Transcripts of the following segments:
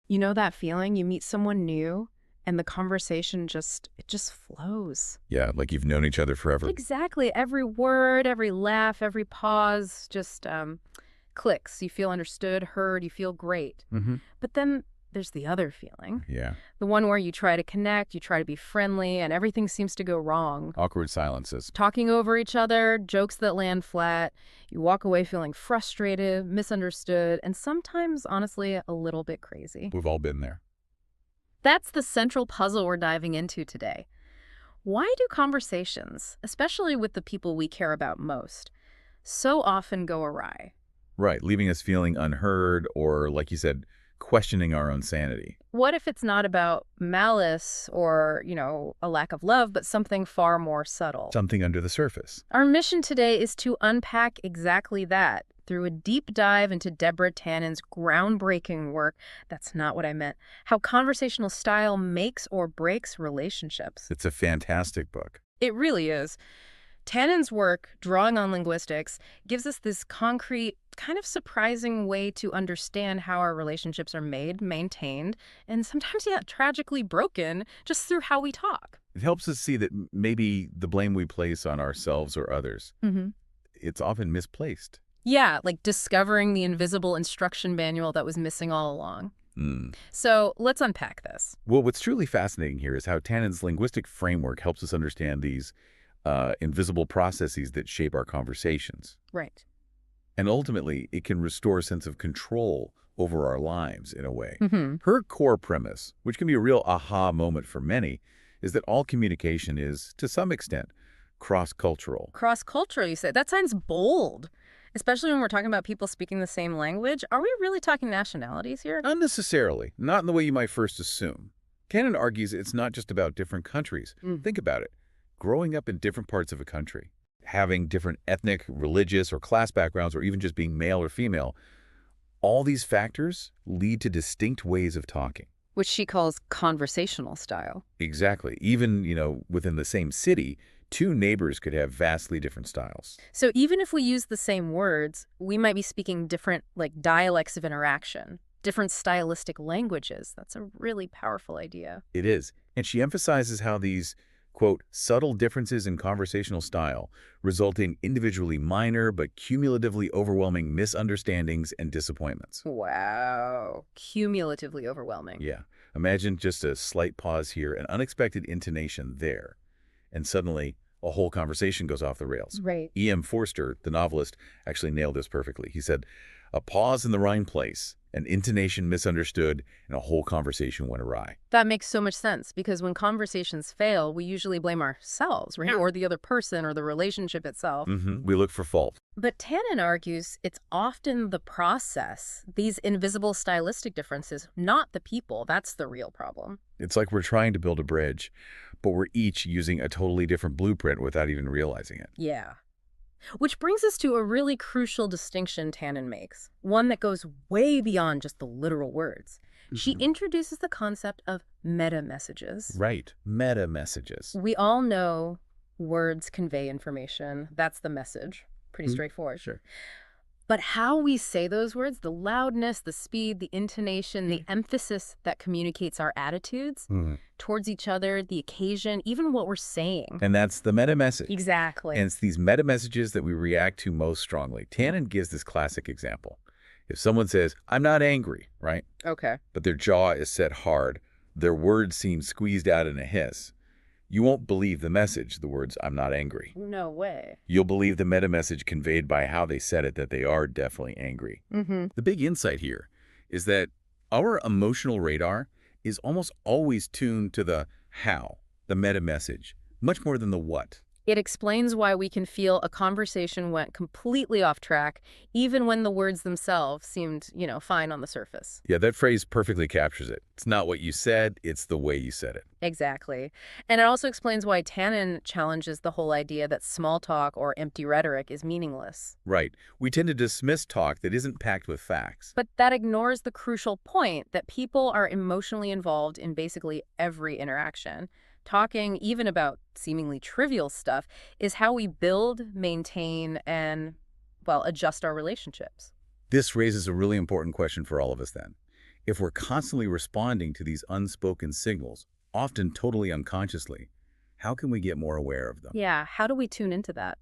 You know that feeling? You meet someone new and the conversation just flows. Yeah, like you've known each other forever. Exactly. Every word, every laugh, every pause just clicks. You feel understood, heard, you feel great. Mm-hmm. But then there's the other feeling. Yeah. The one where you try to connect, you try to be friendly, and everything seems to go wrong. Awkward silences. Talking over each other, jokes that land flat. You walk away feeling frustrated, misunderstood, and sometimes, honestly, a little bit crazy. We've all been there. That's the central puzzle we're diving into today. Why do conversations, especially with the people we care about most, so often go awry? Right, leaving us feeling unheard or, like you said, questioning our own sanity. What if it's not about malice or, a lack of love, but something far more subtle? Something under the surface. Our mission today is to unpack exactly that through a deep dive into Deborah Tannen's groundbreaking work, That's Not What I Meant, how conversational style makes or breaks relationships. It's a fantastic book. It really is. Tannen's work, drawing on linguistics, gives us this concrete, kind of surprising way to understand how our relationships are made, maintained, and sometimes, tragically broken just through how we talk. It helps us see that maybe the blame we place on ourselves or others, it's often misplaced. Yeah, like discovering the invisible instruction manual that was missing all along. Mm. So let's unpack this. Well, what's truly fascinating here is how Tannen's linguistic framework helps us understand these invisible processes that shape our conversations. Right. And ultimately, it can restore a sense of control over our lives in a way. Mm-hmm. Her core premise, which can be a real aha moment for many, is that all communication is, to some extent, cross-cultural. Cross-cultural, you said. That sounds bold, especially when we're talking about people speaking the same language. Are we really talking nationalities here? Not necessarily, not in the way you might first assume. Tannen argues it's not just about different countries. Think about it. Growing up in different parts of a country, having different ethnic, religious, or class backgrounds, or even just being male or female, all these factors lead to distinct ways of talking. Which she calls conversational style. Exactly. Even, within the same city, two neighbors could have vastly different styles. So even if we use the same words, we might be speaking different, dialects of interaction, different stylistic languages. That's a really powerful idea. It is. And she emphasizes how these, quote, subtle differences in conversational style result in individually minor but cumulatively overwhelming misunderstandings and disappointments. Wow. Cumulatively overwhelming. Yeah. Imagine just a slight pause here, an unexpected intonation there, and suddenly a whole conversation goes off the rails. Right. E.M. Forster, the novelist, actually nailed this perfectly. He said, a pause in the right place, an intonation misunderstood, and a whole conversation went awry. That makes so much sense because when conversations fail, we usually blame ourselves, right? Or the other person or the relationship itself. We look for fault. But Tannen argues it's often the process, these invisible stylistic differences, not the people. That's the real problem. It's like we're trying to build a bridge, but we're each using a totally different blueprint without even realizing it. Yeah. Which brings us to a really crucial distinction Tannen makes, one that goes way beyond just the literal words. She introduces the concept of meta-messages. Right. Meta-messages. We all know words convey information. That's the message. Pretty straightforward. Sure. But how we say those words, the loudness, the speed, the intonation, the emphasis that communicates our attitudes towards each other, the occasion, even what we're saying. And that's the meta-message. Exactly. And it's these meta-messages that we react to most strongly. Tannen gives this classic example. If someone says, I'm not angry, right? Okay. But their jaw is set hard, their words seem squeezed out in a hiss. You won't believe the message, the words, I'm not angry. No way. You'll believe the meta-message conveyed by how they said it, that they are definitely angry. The big insight here is that our emotional radar is almost always tuned to the how, the meta-message, much more than the what. It explains why we can feel a conversation went completely off track, even when the words themselves seemed, fine on the surface. Yeah, that phrase perfectly captures it. It's not what you said, it's the way you said it. Exactly. And it also explains why Tannen challenges the whole idea that small talk or empty rhetoric is meaningless. Right. We tend to dismiss talk that isn't packed with facts. But that ignores the crucial point that people are emotionally involved in basically every interaction. Talking, even about seemingly trivial stuff, is how we build, maintain, and, adjust our relationships. This raises a really important question for all of us then. If we're constantly responding to these unspoken signals, often totally unconsciously, how can we get more aware of them? Yeah, how do we tune into that?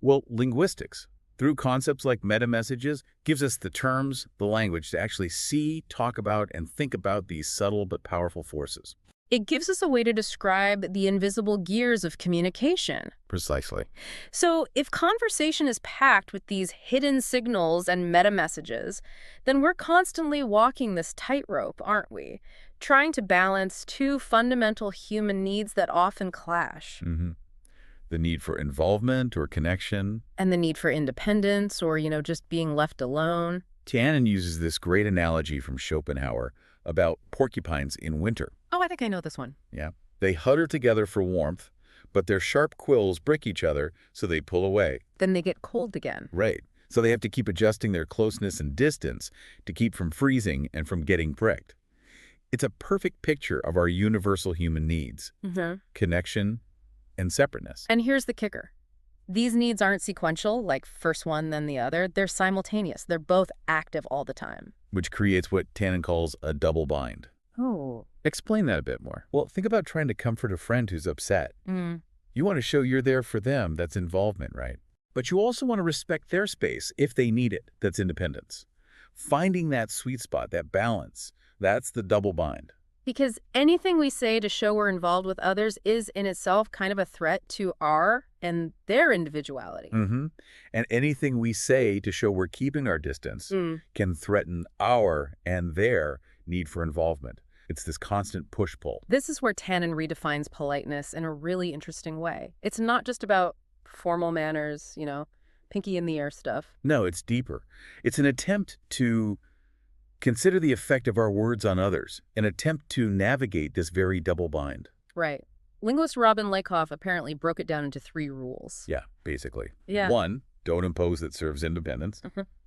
Well, linguistics, through concepts like meta-messages, gives us the terms, the language to actually see, talk about, and think about these subtle but powerful forces. It gives us a way to describe the invisible gears of communication. Precisely. So, if conversation is packed with these hidden signals and meta messages, then we're constantly walking this tightrope, aren't we? Trying to balance two fundamental human needs that often clash. hmm The need for involvement or connection. And the need for independence or, just being left alone. Tannen uses this great analogy from Schopenhauer about porcupines in winter. Oh, I think I know this one. Yeah. They huddle together for warmth, but their sharp quills prick each other, so they pull away. Then they get cold again. Right. So they have to keep adjusting their closeness and distance to keep from freezing and from getting pricked. It's a perfect picture of our universal human needs, connection and separateness. And here's the kicker. These needs aren't sequential, like first one, then the other. They're simultaneous. They're both active all the time. Which creates what Tannen calls a double bind. Oh. Explain that a bit more. Well, think about trying to comfort a friend who's upset. Mm. You want to show you're there for them. That's involvement, right? But you also want to respect their space if they need it. That's independence. Finding that sweet spot, that balance, that's the double bind. Because anything we say to show we're involved with others is in itself kind of a threat to our and their individuality. And anything we say to show we're keeping our distance can threaten our and their need for involvement. It's this constant push-pull. This is where Tannen redefines politeness in a really interesting way. It's not just about formal manners, pinky in the air stuff. No, it's deeper. It's an attempt to consider the effect of our words on others, an attempt to navigate this very double bind. Right. Linguist Robin Lakoff apparently broke it down into 3 rules. Yeah, basically. Yeah. 1, don't impose that serves independence.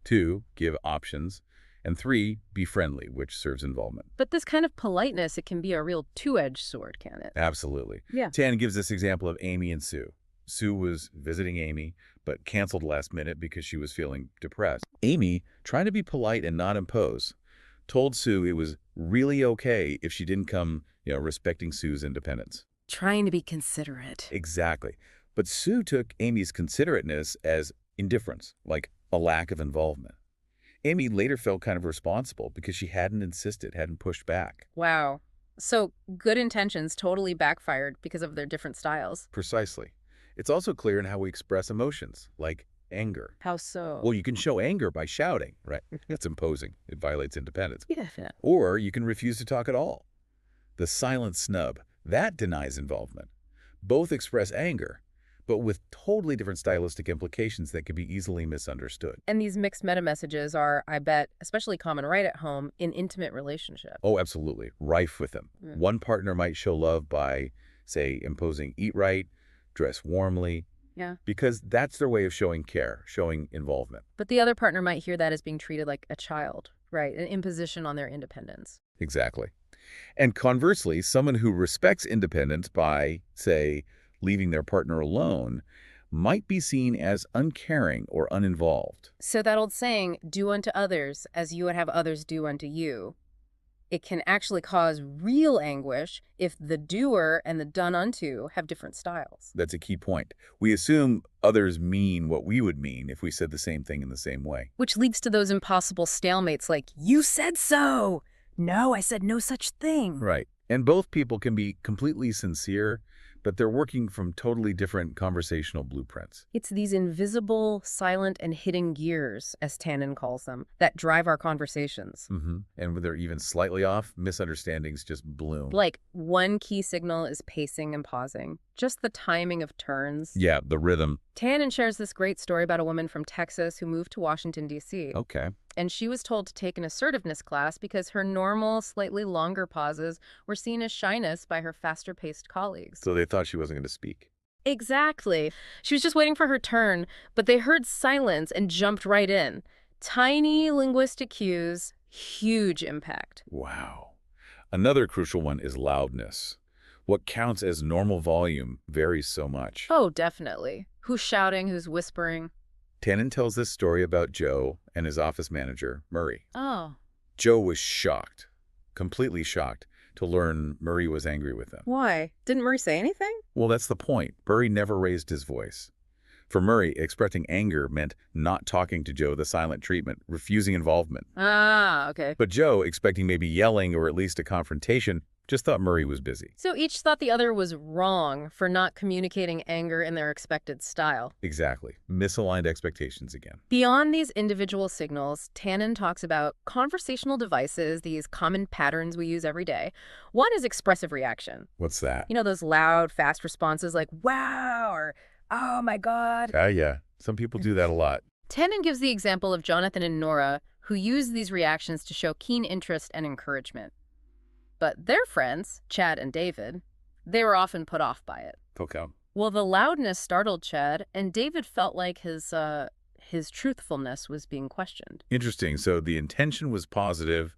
2, give options. And 3, be friendly, which serves involvement. But this kind of politeness, it can be a real two-edged sword, can it? Absolutely. Yeah. Tannen gives this example of Amy and Sue. Sue was visiting Amy, but canceled last minute because she was feeling depressed. Amy, trying to be polite and not impose, told Sue it was really okay if she didn't come, respecting Sue's independence. Trying to be considerate. Exactly. But Sue took Amy's considerateness as indifference, like a lack of involvement. Amy later felt kind of responsible because she hadn't insisted, hadn't pushed back. Wow. So good intentions totally backfired because of their different styles. Precisely. It's also clear in how we express emotions, like anger. How so? Well, you can show anger by shouting, right? That's imposing. It violates independence. Yeah. Or you can refuse to talk at all. The silent snub, that denies involvement. Both express anger, but with totally different stylistic implications that can be easily misunderstood. And these mixed meta messages are, I bet, especially common right at home in intimate relationships. Oh, absolutely. Rife with them. One partner might show love by, say, imposing eat right, dress warmly. Yeah. Because that's their way of showing care, showing involvement. But the other partner might hear that as being treated like a child, right? An imposition on their independence. Exactly. And conversely, someone who respects independence by, say, leaving their partner alone might be seen as uncaring or uninvolved. So that old saying, do unto others as you would have others do unto you, it can actually cause real anguish if the doer and the done unto have different styles. That's a key point. We assume others mean what we would mean if we said the same thing in the same way. Which leads to those impossible stalemates like, you said so! No, I said no such thing. Right. And both people can be completely sincere, but they're working from totally different conversational blueprints. It's these invisible, silent, and hidden gears, as Tannen calls them, that drive our conversations. And when they're even slightly off, misunderstandings just bloom. Like, one key signal is pacing and pausing. Just the timing of turns. Yeah, the rhythm. Tannen shares this great story about a woman from Texas who moved to Washington, D.C. Okay. And she was told to take an assertiveness class because her normal, slightly longer pauses were seen as shyness by her faster-paced colleagues. So they thought she wasn't going to speak. Exactly. She was just waiting for her turn, but they heard silence and jumped right in. Tiny linguistic cues, huge impact. Wow. Another crucial one is loudness. What counts as normal volume varies so much. Oh, definitely. Who's shouting, who's whispering? Tannen tells this story about Joe and his office manager, Murray. Oh. Joe was shocked. completely shocked to learn Murray was angry with them. Why? Didn't Murray say anything? Well, that's the point. Murray never raised his voice. For Murray, expressing anger meant not talking to Joe the silent treatment, refusing involvement. Ah, okay. But Joe, expecting maybe yelling or at least a confrontation, just thought Murray was busy. So each thought the other was wrong for not communicating anger in their expected style. Exactly. Misaligned expectations again. Beyond these individual signals, Tannen talks about conversational devices, these common patterns we use every day. One is expressive reaction. What's that? You know, those loud, fast responses like, wow, or, oh my God. Yeah. Some people do that a lot. Tannen gives the example of Jonathan and Nora, who use these reactions to show keen interest and encouragement. But their friends, Chad and David, they were often put off by it. Okay. Well, the loudness startled Chad, and David felt like his truthfulness was being questioned. Interesting. So the intention was positive,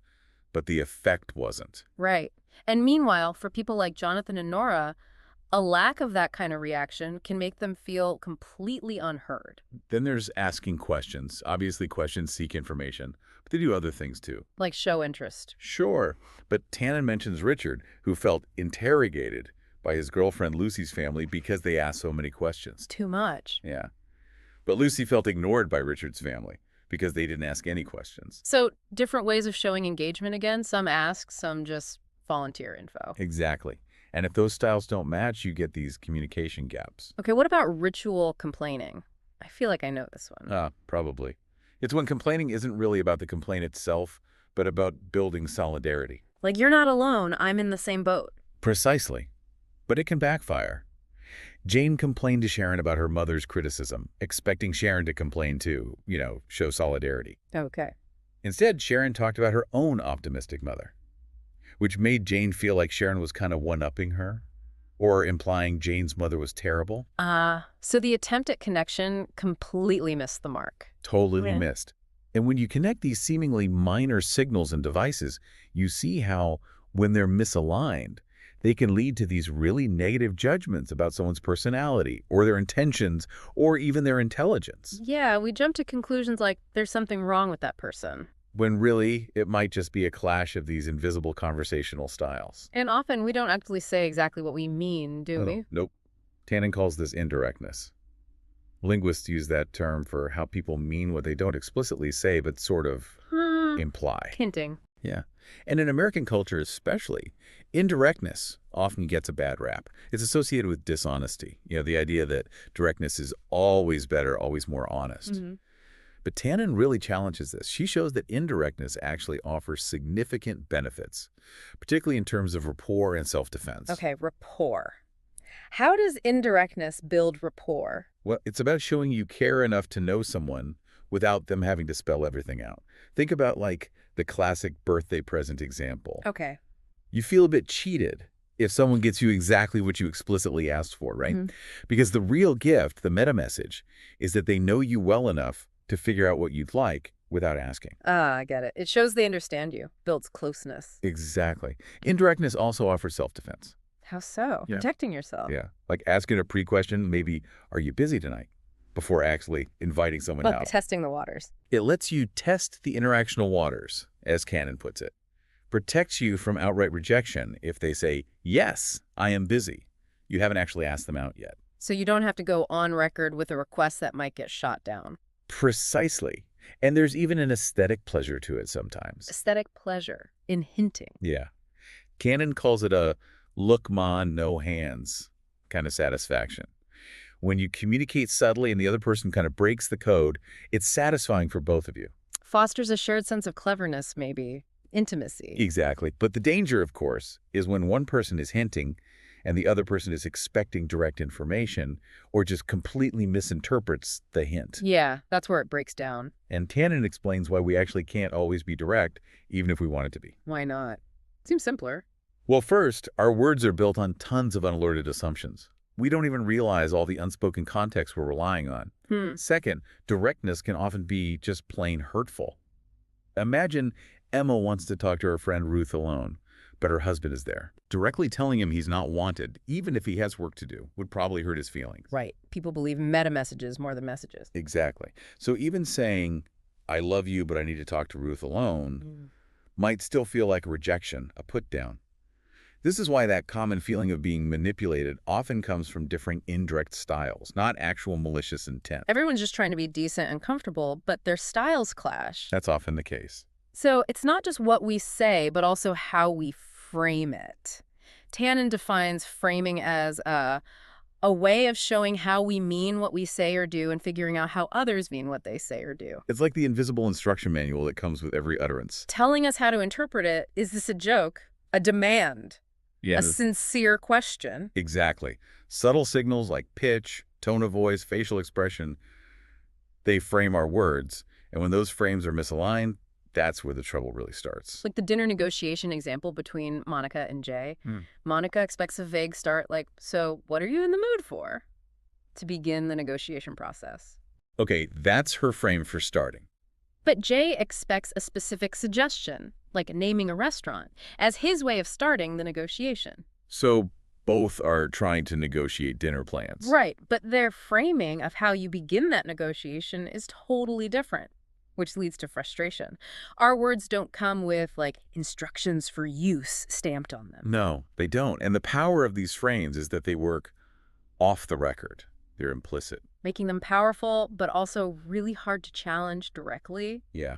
but the effect wasn't. Right. And meanwhile, for people like Jonathan and Nora, a lack of that kind of reaction can make them feel completely unheard. Then there's asking questions. Obviously, questions seek information, but they do other things too. Like show interest. Sure, but Tannen mentions Richard, who felt interrogated by his girlfriend Lucy's family because they asked so many questions. Too much. Yeah. But Lucy felt ignored by Richard's family because they didn't ask any questions. So different ways of showing engagement again. Some ask, some just volunteer info. Exactly. And if those styles don't match, you get these communication gaps. Okay, what about ritual complaining? I feel like I know this one. Probably. It's when complaining isn't really about the complaint itself, but about building solidarity. Like, you're not alone, I'm in the same boat. Precisely. But it can backfire. Jane complained to Sharon about her mother's criticism, expecting Sharon to complain too, show solidarity. Okay. Instead, Sharon talked about her own optimistic mother, which made Jane feel like Sharon was kind of one-upping her, or implying Jane's mother was terrible. So the attempt at connection completely missed the mark. Totally missed. And when you connect these seemingly minor signals and devices, you see how, when they're misaligned, they can lead to these really negative judgments about someone's personality, or their intentions, or even their intelligence. Yeah, we jump to conclusions like there's something wrong with that person. When really, it might just be a clash of these invisible conversational styles. And often we don't actually say exactly what we mean, do we? Nope. Tannen calls this indirectness. Linguists use that term for how people mean what they don't explicitly say, but sort of imply. Hinting. Yeah. And in American culture especially, indirectness often gets a bad rap. It's associated with dishonesty. The idea that directness is always better, always more honest. Mm-hmm. But Tannen really challenges this. She shows that indirectness actually offers significant benefits, particularly in terms of rapport and self-defense. Okay, rapport. How does indirectness build rapport? Well, it's about showing you care enough to know someone without them having to spell everything out. Think about like the classic birthday present example. Okay. You feel a bit cheated if someone gets you exactly what you explicitly asked for, right? Mm-hmm. Because the real gift, the meta message, is that they know you well enough to figure out what you'd like without asking. I get it. It shows they understand you, builds closeness. Exactly. Indirectness also offers self-defense. How so? Yeah. Protecting yourself. Yeah. Like asking a pre-question, maybe, are you busy tonight? Before actually inviting someone out. Testing the waters. It lets you test the interactional waters, as Tannen puts it. Protects you from outright rejection if they say, yes, I am busy. You haven't actually asked them out yet. So you don't have to go on record with a request that might get shot down. Precisely. And there's even an aesthetic pleasure to it sometimes. Aesthetic pleasure in hinting. Yeah. Tannen calls it a look ma, no hands kind of satisfaction. When you communicate subtly and the other person kind of breaks the code, it's satisfying for both of you. Fosters a shared sense of cleverness, maybe. Intimacy. Exactly. But the danger, of course, is when one person is hinting and the other person is expecting direct information or just completely misinterprets the hint. Yeah, that's where it breaks down. And Tannen explains why we actually can't always be direct, even if we want it to be. Why not? Seems simpler. Well, first, our words are built on tons of unalerted assumptions. We don't even realize all the unspoken context we're relying on. Second, directness can often be just plain hurtful. Imagine Emma wants to talk to her friend Ruth alone, but her husband is there. Directly telling him he's not wanted, even if he has work to do, would probably hurt his feelings. Right. People believe meta messages more than messages. Exactly. So even saying, I love you, but I need to talk to Ruth alone, might still feel like a rejection, a put-down. This is why that common feeling of being manipulated often comes from differing indirect styles, not actual malicious intent. Everyone's just trying to be decent and comfortable, but their styles clash. That's often the case. So it's not just what we say, but also how we frame it. Tannen defines framing as a way of showing how we mean what we say or do and figuring out how others mean what they say or do. It's like the invisible instruction manual that comes with every utterance. Telling us how to interpret it, is this a joke, a demand, Yeah, a sincere question? exactly. Subtle signals like pitch, tone of voice, facial expression, they frame our words. And when those frames are misaligned, that's where the trouble really starts. Like the dinner negotiation example between Monica and Jay. Hmm. Monica expects a vague start like, so what are you in the mood for? To begin the negotiation process. Okay, that's her frame for starting. But Jay expects a specific suggestion, like naming a restaurant, as his way of starting the negotiation. So both are trying to negotiate dinner plans. Right, but their framing of how you begin that negotiation is totally different, which leads to frustration. Our words don't come with, like, instructions for use stamped on them. No, they don't. And the power of these frames is that they work off the record. They're implicit. Making them powerful, but also really hard to challenge directly. Yeah.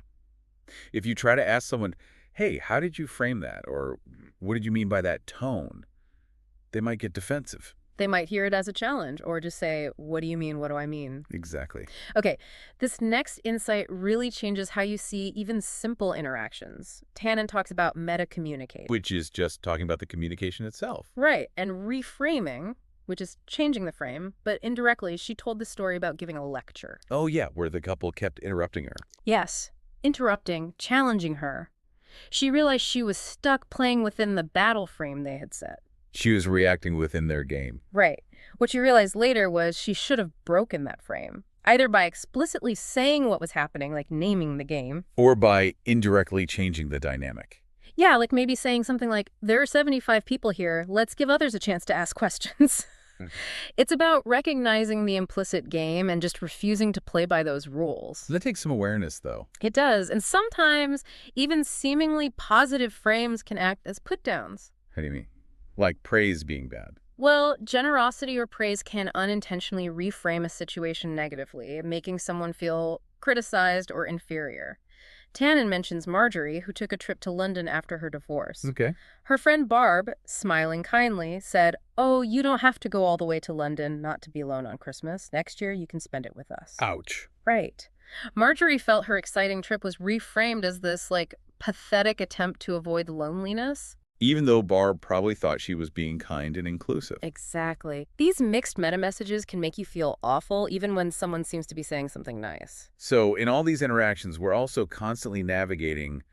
If you try to ask someone, hey, how did you frame that? Or what did you mean by that tone? They might get defensive. They might hear it as a challenge or just say, what do you mean? What do I mean? Exactly. Okay, this next insight really changes how you see even simple interactions. Tannen talks about meta-communicating. Which is just talking about the communication itself. Right, and reframing, which is changing the frame, but indirectly, she told the story about giving a lecture. Oh, yeah, where the couple kept interrupting her. Yes, interrupting, challenging her. She realized she was stuck playing within the battle frame they had set. She was reacting within their game. Right. What she realized later was she should have broken that frame, either by explicitly saying what was happening, like naming the game. Or by indirectly changing the dynamic. Yeah, like maybe saying something like, there are 75 people here, let's give others a chance to ask questions. It's about recognizing the implicit game and just refusing to play by those rules. That takes some awareness, though. It does, and sometimes even seemingly positive frames can act as put-downs. How do you mean? Like praise being bad. Well, generosity or praise can unintentionally reframe a situation negatively, making someone feel criticized or inferior. Tannen mentions Marjorie, who took a trip to London after her divorce. Okay. Her friend Barb, smiling kindly, said, oh, you don't have to go all the way to London not to be alone on Christmas. Next year, you can spend it with us. Ouch. Right. Marjorie felt her exciting trip was reframed as this, like, pathetic attempt to avoid loneliness. Even though Barb probably thought she was being kind and inclusive. Exactly. These mixed meta messages can make you feel awful even when someone seems to be saying something nice. So in all these interactions, we're also constantly navigating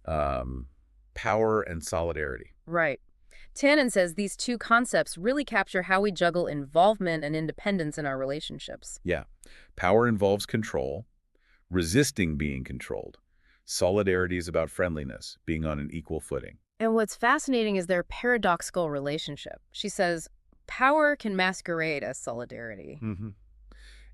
power and solidarity. Right. Tannen says these two concepts really capture how we juggle involvement and independence in our relationships. Yeah. Power involves control, resisting being controlled. Solidarity is about friendliness, being on an equal footing. And what's fascinating is their paradoxical relationship. She says, power can masquerade as solidarity. Mm-hmm.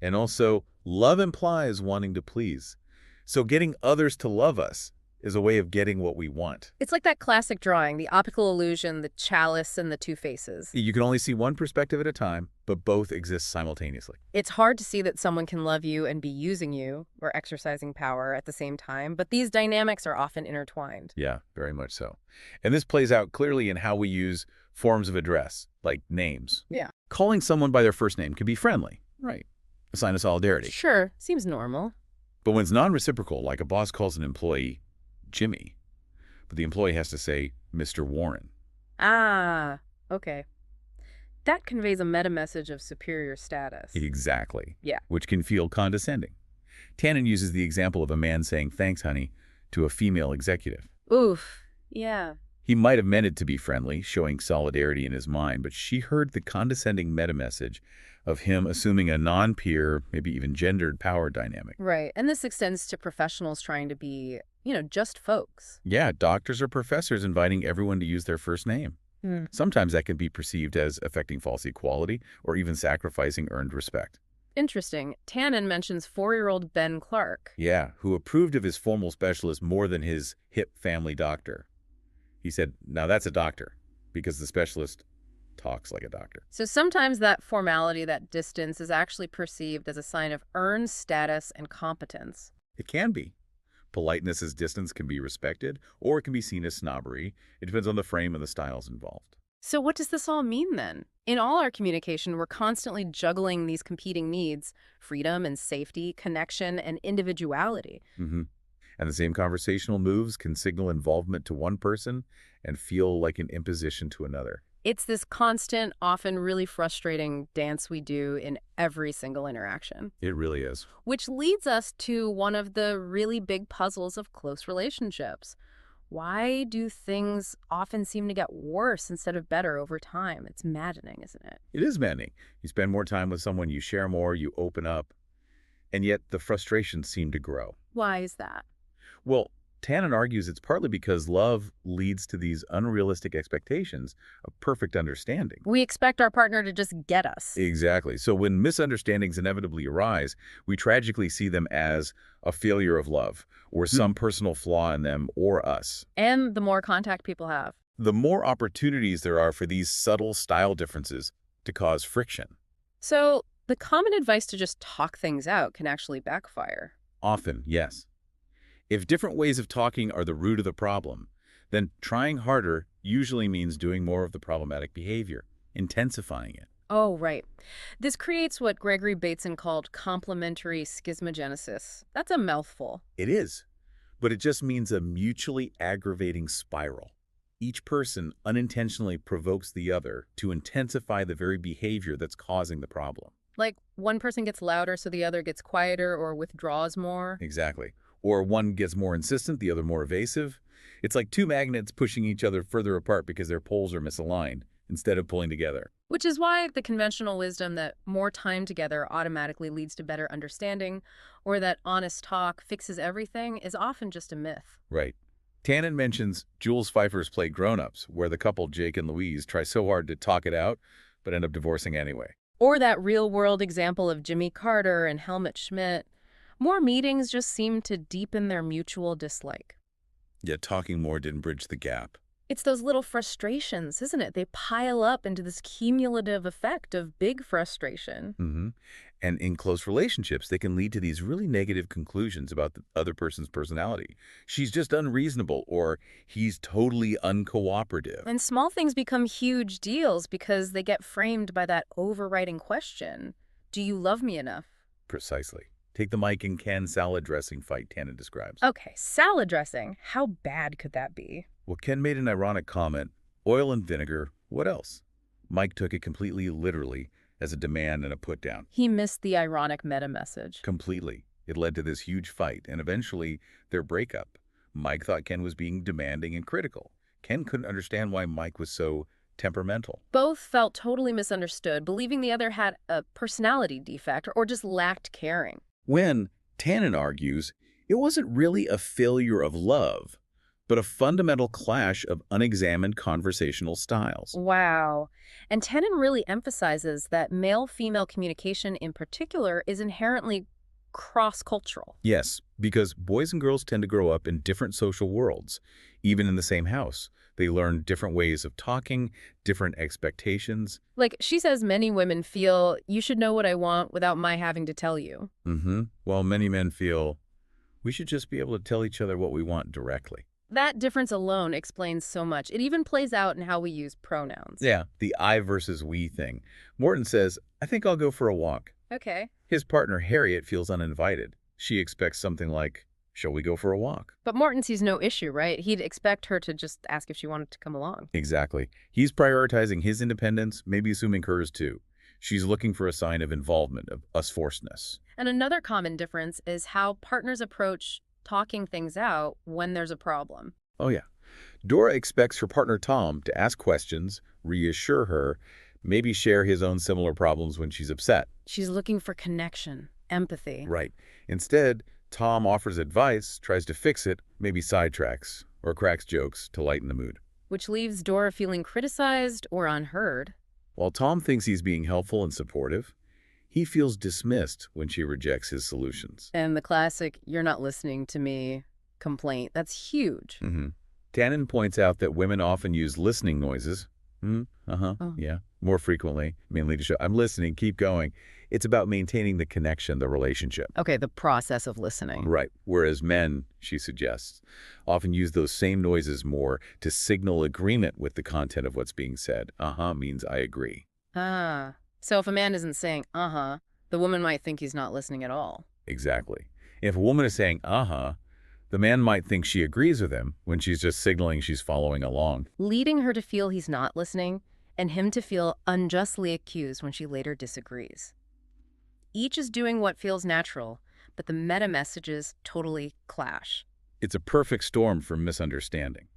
And also, love implies wanting to please. So getting others to love us is a way of getting what we want. It's like that classic drawing, the optical illusion, the chalice, and the two faces. You can only see one perspective at a time, but both exist simultaneously. It's hard to see that someone can love you and be using you or exercising power at the same time, but these dynamics are often intertwined. Yeah, very much so. And this plays out clearly in how we use forms of address, like names. Yeah. Calling someone by their first name can be friendly. Right. A sign of solidarity. Sure, seems normal. But when it's non-reciprocal, like a boss calls an employee Jimmy, but the employee has to say Mr. Warren. Ah, okay. That conveys a meta message of superior status. Exactly. Yeah. Which can feel condescending. Tannen uses the example of a man saying, thanks, honey, to a female executive. Oof. Yeah. He might have meant it to be friendly, showing solidarity in his mind, but she heard the condescending meta-message of him assuming a non-peer, maybe even gendered power dynamic. Right. And this extends to professionals trying to be, just folks. Yeah, doctors or professors inviting everyone to use their first name. Sometimes that can be perceived as affecting false equality or even sacrificing earned respect. Interesting. Tannen mentions 4-year-old Ben Clark. Yeah, who approved of his formal specialist more than his hip family doctor. He said, now that's a doctor, because the specialist talks like a doctor. So sometimes that formality, that distance, is actually perceived as a sign of earned status and competence. It can be. Politeness as distance can be respected, or it can be seen as snobbery. It depends on the frame and the styles involved. So what does this all mean then? In all our communication, we're constantly juggling these competing needs: freedom and safety, connection and individuality. hmm And the same conversational moves can signal involvement to one person and feel like an imposition to another. It's this constant, often really frustrating dance we do in every single interaction. It really is. Which leads us to one of the really big puzzles of close relationships. Why do things often seem to get worse instead of better over time? It's maddening, isn't it? It is maddening. You spend more time with someone, you share more, you open up, and yet the frustrations seem to grow. Why is that? Well, Tannen argues it's partly because love leads to these unrealistic expectations of perfect understanding. We expect our partner to just get us. Exactly. So when misunderstandings inevitably arise, we tragically see them as a failure of love or some personal flaw in them or us. And the more contact people have. The more opportunities there are for these subtle style differences to cause friction. So the common advice to just talk things out can actually backfire. Often, yes. If different ways of talking are the root of the problem, then trying harder usually means doing more of the problematic behavior, intensifying it. Oh, right. This creates what Gregory Bateson called complementary schismogenesis. That's a mouthful. It is, but it just means a mutually aggravating spiral. Each person unintentionally provokes the other to intensify the very behavior that's causing the problem. Like one person gets louder so the other gets quieter or withdraws more. Exactly. Or one gets more insistent, the other more evasive. It's like two magnets pushing each other further apart because their poles are misaligned instead of pulling together. Which is why the conventional wisdom that more time together automatically leads to better understanding, or that honest talk fixes everything, is often just a myth. Right. Tannen mentions Jules Pfeiffer's play Grown Ups, where the couple Jake and Louise try so hard to talk it out, but end up divorcing anyway. Or that real-world example of Jimmy Carter and Helmut Schmidt. More meetings just seem to deepen their mutual dislike. Yet talking more didn't bridge the gap. It's those little frustrations, isn't it? They pile up into this cumulative effect of big frustration. And in close relationships, they can lead to these really negative conclusions about the other person's personality. She's just unreasonable, or he's totally uncooperative. And small things become huge deals because they get framed by that overriding question: do you love me enough? Precisely. Take the Mike and Ken salad dressing fight Tannen describes. Okay, salad dressing. How bad could that be? Well, Ken made an ironic comment, oil and vinegar, what else? Mike took it completely literally as a demand and a put-down. He missed the ironic meta message. Completely. It led to this huge fight and eventually their breakup. Mike thought Ken was being demanding and critical. Ken couldn't understand why Mike was so temperamental. Both felt totally misunderstood, believing the other had a personality defect or just lacked caring. When, Tannen argues, it wasn't really a failure of love, but a fundamental clash of unexamined conversational styles. Wow. And Tannen really emphasizes that male-female communication in particular is inherently cross-cultural. Yes, because boys and girls tend to grow up in different social worlds, even in the same house. They learn different ways of talking, different expectations. Like, she says many women feel, you should know what I want without my having to tell you. While many men feel, we should just be able to tell each other what we want directly. That difference alone explains so much. It even plays out in how we use pronouns. Yeah, the I versus we thing. Morton says, I think I'll go for a walk. Okay. His partner, Harriet, feels uninvited. She expects something like, shall we go for a walk? But Morton sees no issue, right? He'd expect her to just ask if she wanted to come along. Exactly. He's prioritizing his independence, maybe assuming hers too. She's looking for a sign of involvement, of us-forcedness. And another common difference is how partners approach talking things out when there's a problem. Oh yeah. Dora expects her partner Tom to ask questions, reassure her, maybe share his own similar problems when she's upset. She's looking for connection, empathy. Right. Instead, Tom offers advice, tries to fix it, maybe sidetracks, or cracks jokes to lighten the mood. Which leaves Dora feeling criticized or unheard. While Tom thinks he's being helpful and supportive, He feels dismissed when she rejects his solutions. And the classic, "you're not listening to me" complaint, that's huge. Mm-hmm. Tannen points out that women often use listening noises. Oh. Yeah. More frequently, mainly to show, I'm listening, keep going. It's about maintaining the connection, the relationship. Okay, the process of listening. Right. Whereas men, she suggests, often use those same noises more to signal agreement with the content of what's being said. Means I agree. Ah. So if a man isn't saying, the woman might think he's not listening at all. Exactly. If a woman is saying, the man might think she agrees with him when she's just signaling she's following along. Leading her to feel he's not listening, and him to feel unjustly accused when she later disagrees. Each is doing what feels natural, but the meta messages totally clash. It's a perfect storm for misunderstanding.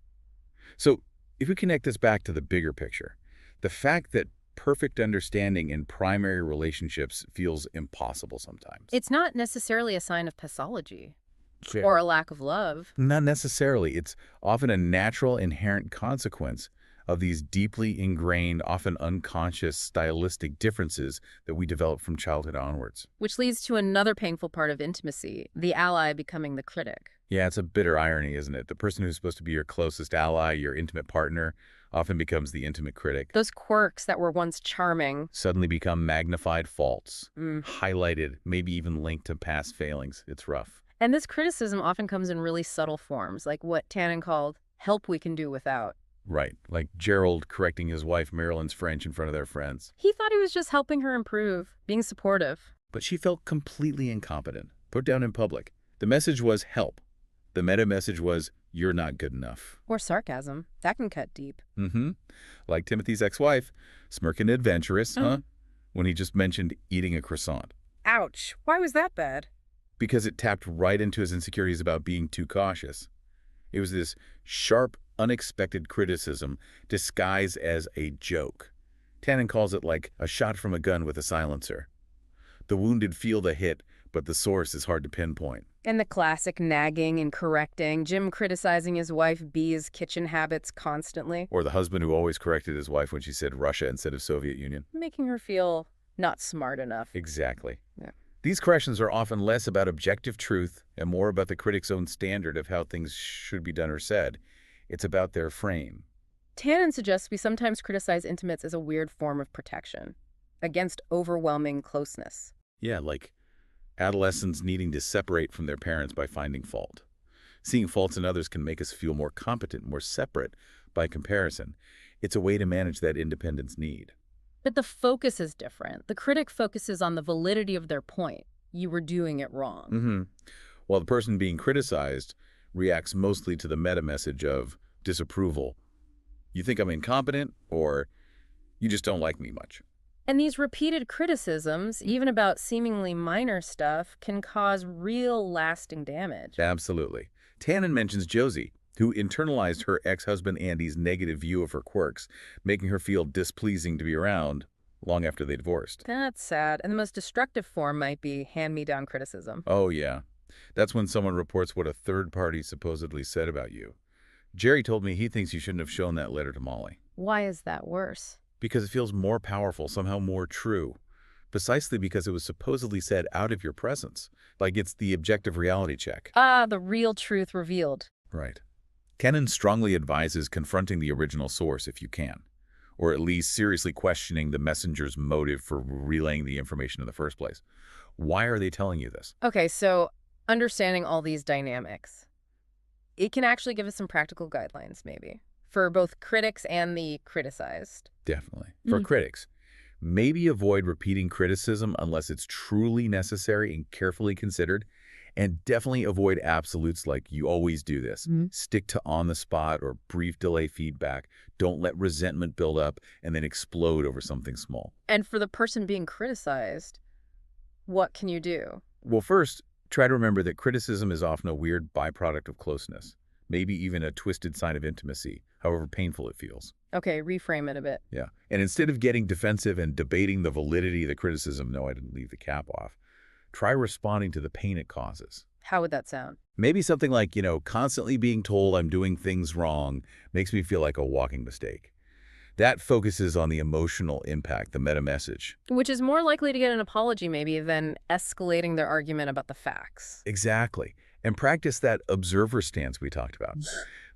So if we connect this back to the bigger picture, the fact that perfect understanding in primary relationships feels impossible sometimes. It's not necessarily a sign of pathology Sure. or a lack of love. Not necessarily. It's often a natural, inherent consequence of these deeply ingrained, often unconscious stylistic differences that we develop from childhood onwards. Which leads to another painful part of intimacy, the ally becoming the critic. Yeah, it's a bitter irony, isn't it? The person who's supposed to be your closest ally, your intimate partner, often becomes the intimate critic. Those quirks that were once charming Suddenly become magnified faults, highlighted, maybe even linked to past failings. It's rough. And this criticism often comes in really subtle forms, like what Tannen called help we can do without. Right, like Gerald correcting his wife Marilyn's French in front of their friends. He thought he was just helping her improve, being supportive. But she felt completely incompetent, put down in public. The message was help. The meta message was, you're not good enough. Or sarcasm. That can cut deep. Like Timothy's ex-wife, smirking adventurous, when he just mentioned eating a croissant. Ouch. Why was that bad? Because it tapped right into his insecurities about being too cautious. It was this sharp, unexpected criticism disguised as a joke. Tannen calls it like a shot from a gun with a silencer. The wounded feel the hit, but the source is hard to pinpoint. And the classic nagging and correcting, Jim criticizing his wife B's kitchen habits constantly. Or the husband who always corrected his wife when she said Russia instead of Soviet Union. Making her feel not smart enough. Exactly. Yeah. These corrections are often less about objective truth and more about the critic's own standard of how things should be done or said. It's about their frame. Tannen suggests we sometimes criticize intimates as a weird form of protection against overwhelming closeness. Yeah, like adolescents needing to separate from their parents by finding fault. Seeing faults in others can make us feel more competent, more separate by comparison. It's a way to manage that independence need. But the focus is different. The critic focuses on the validity of their point. You were doing it wrong. While the person being criticized reacts mostly to the meta message of disapproval. You think I'm incompetent, or you just don't like me much. And these repeated criticisms, even about seemingly minor stuff, can cause real lasting damage. Absolutely. Tannen mentions Josie, who internalized her ex-husband Andy's negative view of her quirks, making her feel displeasing to be around long after they divorced. That's sad. And the most destructive form might be hand-me-down criticism. Oh, yeah. That's when someone reports what a third party supposedly said about you. Jerry told me he thinks you shouldn't have shown that letter to Molly. Why is that worse? Because it feels more powerful, somehow more true. Precisely because it was supposedly said out of your presence. Like it's the objective reality check. Ah, the real truth revealed. Right. Tannen strongly advises confronting the original source if you can, or at least seriously questioning the messenger's motive for relaying the information in the first place. Why are they telling you this? Okay, so understanding all these dynamics, it can actually give us some practical guidelines, maybe, for both critics and the criticized. Definitely. For critics, maybe avoid repeating criticism unless it's truly necessary and carefully considered. And definitely avoid absolutes like you always do this. Stick to on-the-spot or brief delay feedback. Don't let resentment build up and then explode over something small. And for the person being criticized, what can you do? Well, first, try to remember that criticism is often a weird byproduct of closeness, maybe even a twisted sign of intimacy, however painful it feels. Okay, reframe it a bit. Yeah. And instead of getting defensive and debating the validity of the criticism, no, I didn't leave the cap off, try responding to the pain it causes. How would that sound? Maybe something like, constantly being told I'm doing things wrong makes me feel like a walking mistake. That focuses on the emotional impact, the meta message. Which is more likely to get an apology, maybe, than escalating their argument about the facts. Exactly. And practice that observer stance we talked about.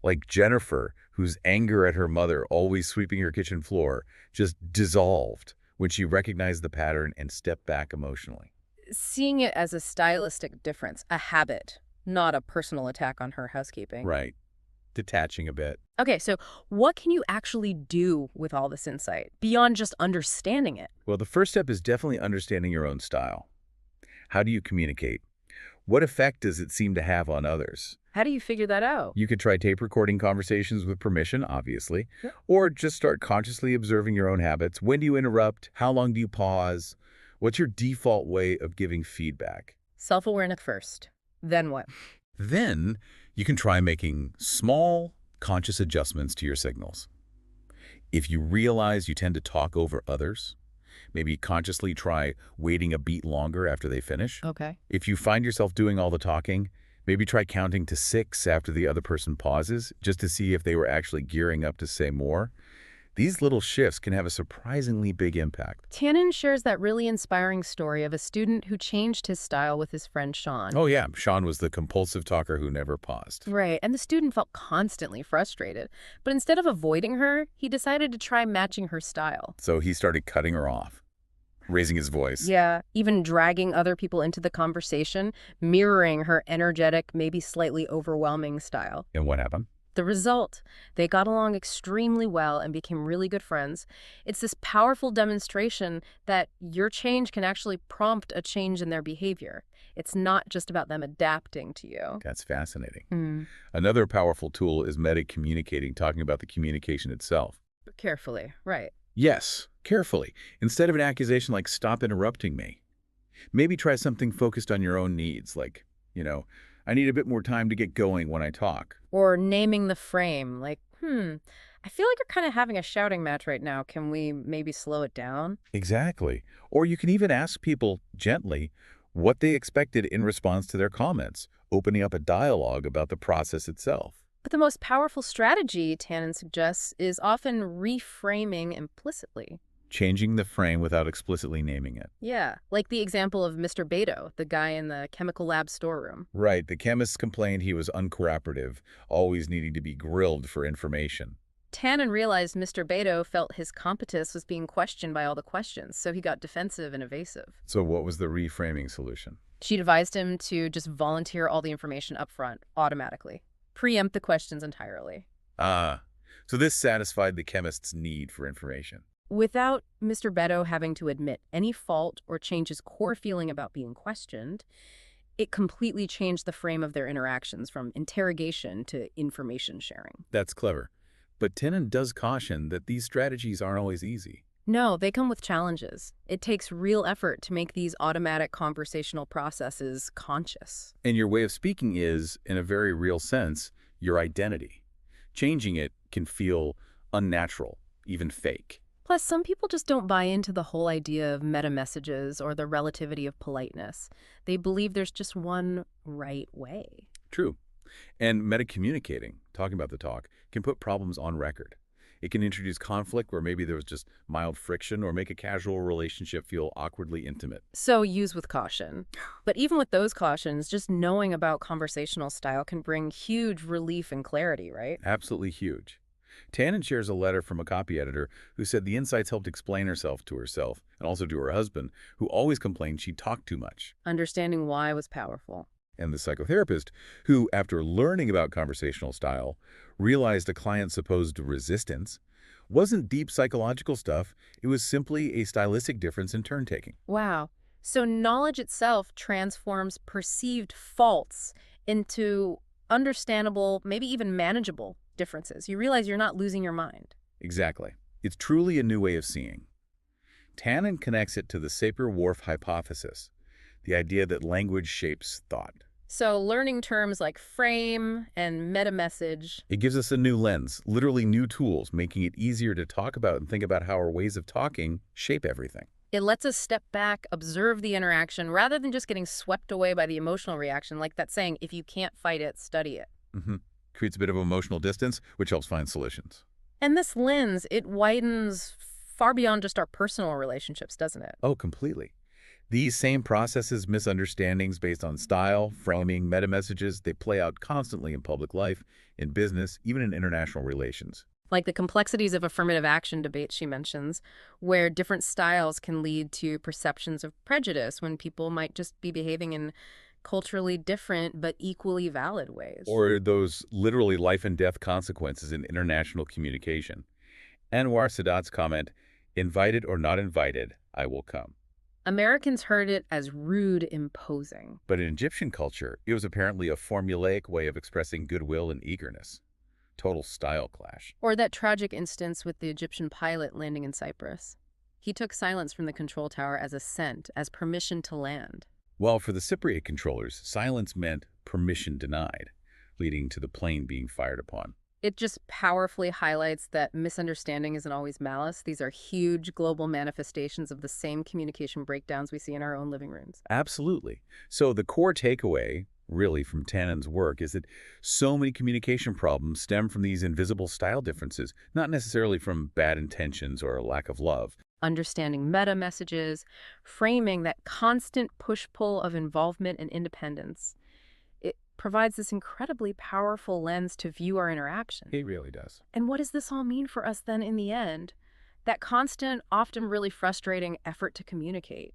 Like Jennifer, whose anger at her mother always sweeping her kitchen floor just dissolved when she recognized the pattern and stepped back emotionally. Seeing it as a stylistic difference, a habit, not a personal attack on her housekeeping. Right. Detaching a bit. Okay, so what can you actually do with all this insight beyond just understanding it? Well, the first step is definitely understanding your own style. How do you communicate? What effect does it seem to have on others? How do you figure that out? You could try tape recording conversations with permission, obviously, Yeah. or just start consciously observing your own habits. When do you interrupt? How long do you pause? What's your default way of giving feedback? Self-awareness first. Then what? Then you can try making small, conscious adjustments to your signals. If you realize you tend to talk over others, maybe consciously try waiting a beat longer after they finish. Okay. If you find yourself doing all the talking, maybe try counting to 6 after the other person pauses, just to see if they were actually gearing up to say more. These little shifts can have a surprisingly big impact. Tannen shares that really inspiring story of a student who changed his style with his friend Sean. Oh yeah, Sean was the compulsive talker who never paused. Right, and the student felt constantly frustrated. But instead of avoiding her, he decided to try matching her style. So he started cutting her off, raising his voice. Yeah, even dragging other people into the conversation, mirroring her energetic, maybe slightly overwhelming style. And what happened? The result, they got along extremely well and became really good friends. It's this powerful demonstration that your change can actually prompt a change in their behavior. It's not just about them adapting to you. That's fascinating. Hmm. Another powerful tool is meta-communicating, talking about the communication itself. Carefully, right. Yes, carefully. Instead of an accusation like, stop interrupting me, maybe try something focused on your own needs, like, I need a bit more time to get going when I talk. Or naming the frame, like, I feel like you're kind of having a shouting match right now. Can we maybe slow it down? Exactly. Or you can even ask people gently what they expected in response to their comments, opening up a dialogue about the process itself. But the most powerful strategy, Tannen suggests, is often reframing implicitly. Changing the frame without explicitly naming it. Yeah, like the example of Mr. Beto, the guy in the chemical lab storeroom. Right, the chemists complained he was uncooperative, always needing to be grilled for information. Tannen realized Mr. Beto felt his competence was being questioned by all the questions, so he got defensive and evasive. So what was the reframing solution? She'd advised him to just volunteer all the information up front, automatically. Preempt the questions entirely. Ah, so this satisfied the chemist's need for information. Without Mr. Beto having to admit any fault or change his core feeling about being questioned, it completely changed the frame of their interactions from interrogation to information sharing. That's clever. But Tannen does caution that these strategies aren't always easy. No, they come with challenges. It takes real effort to make these automatic conversational processes conscious. And your way of speaking is, in a very real sense, your identity. Changing it can feel unnatural, even fake. Plus, some people just don't buy into the whole idea of meta messages or the relativity of politeness. They believe there's just one right way. True. And meta-communicating, talking about the talk, can put problems on record. It can introduce conflict where maybe there was just mild friction or make a casual relationship feel awkwardly intimate. So use with caution. But even with those cautions, just knowing about conversational style can bring huge relief and clarity, right? Absolutely huge. Tannen shares a letter from a copy editor who said the insights helped explain herself and also to her husband, who always complained she talked too much. Understanding why was powerful. And the psychotherapist, who, after learning about conversational style, realized a client's supposed resistance, wasn't deep psychological stuff, it was simply a stylistic difference in turn-taking. Wow. So knowledge itself transforms perceived faults into understandable, maybe even manageable differences. You realize you're not losing your mind. Exactly. It's truly a new way of seeing. Tannen connects it to the Sapir-Whorf hypothesis, the idea that language shapes thought. So learning terms like frame and meta-message. It gives us a new lens, literally new tools, making it easier to talk about and think about how our ways of talking shape everything. It lets us step back, observe the interaction, rather than just getting swept away by the emotional reaction, like that saying, if you can't fight it, study it. Creates a bit of emotional distance, which helps find solutions. And this lens, it widens far beyond just our personal relationships, doesn't it? Oh, completely. These same processes, misunderstandings based on style, framing, meta-messages, they play out constantly in public life, in business, even in international relations. Like the complexities of affirmative action debates she mentions, where different styles can lead to perceptions of prejudice when people might just be behaving in culturally different but equally valid ways. Or those literally life and death consequences in international communication. Anwar Sadat's comment, invited or not invited, I will come. Americans heard it as rude imposing. But in Egyptian culture, it was apparently a formulaic way of expressing goodwill and eagerness. Total style clash. Or that tragic instance with the Egyptian pilot landing in Cyprus. He took silence from the control tower as assent, as permission to land. While for the Cypriot controllers, silence meant permission denied, leading to the plane being fired upon. It just powerfully highlights that misunderstanding isn't always malice. These are huge global manifestations of the same communication breakdowns we see in our own living rooms. Absolutely. So the core takeaway, really, from Tannen's work is that so many communication problems stem from these invisible style differences, not necessarily from bad intentions or a lack of love. Understanding meta messages, framing that constant push-pull of involvement and independence. It provides this incredibly powerful lens to view our interaction. It really does. And what does this all mean for us then in the end? That constant, often really frustrating effort to communicate.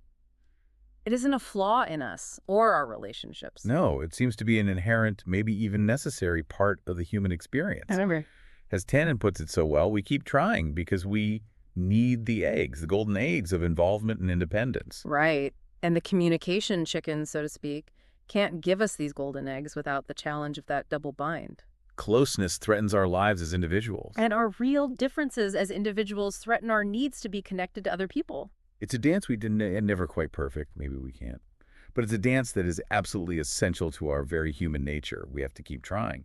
It isn't a flaw in us or our relationships. No, it seems to be an inherent, maybe even necessary part of the human experience. Remember. As Tannen puts it so well, we keep trying because we need the eggs, the golden eggs of involvement and independence. Right. And the communication chicken, so to speak, can't give us these golden eggs without the challenge of that double bind. Closeness threatens our lives as individuals. And our real differences as individuals threaten our needs to be connected to other people. It's a dance we didn't, and never quite perfect, maybe we can't. But it's a dance that is absolutely essential to our very human nature. We have to keep trying.